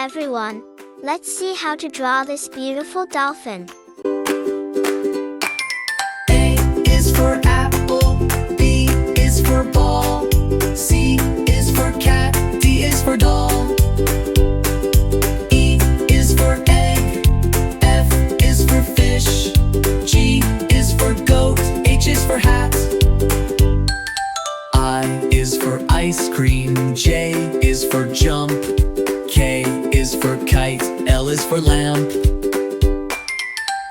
everyone. Let's see how to draw this beautiful dolphin. A is for apple, B is for ball, C is for cat, D is for doll. E is for egg, F is for fish, G is for goat, H is for hat. I is for ice cream, J is for jump, K is for kite, L is for lamp.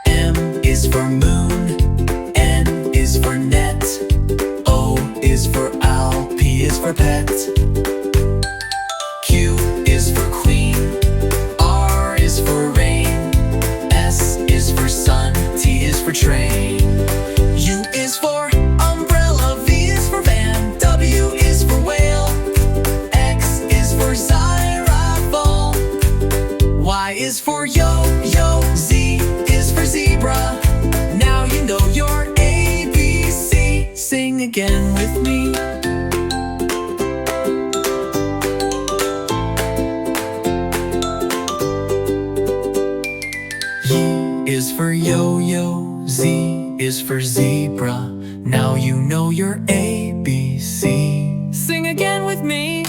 M is for moon, N is for net, O is for owl, P is for pet. Q is for queen, R is for rain, S is for sun, T is for train. U is for umbrella, V is for van, W is for whale, X is for xylophone, Y is for yo-yo, Z is for zebra. Now you know your ABC. Sing again with me. Y is for yo-yo, Z is for zebra. Now you know your ABC. Sing again with me.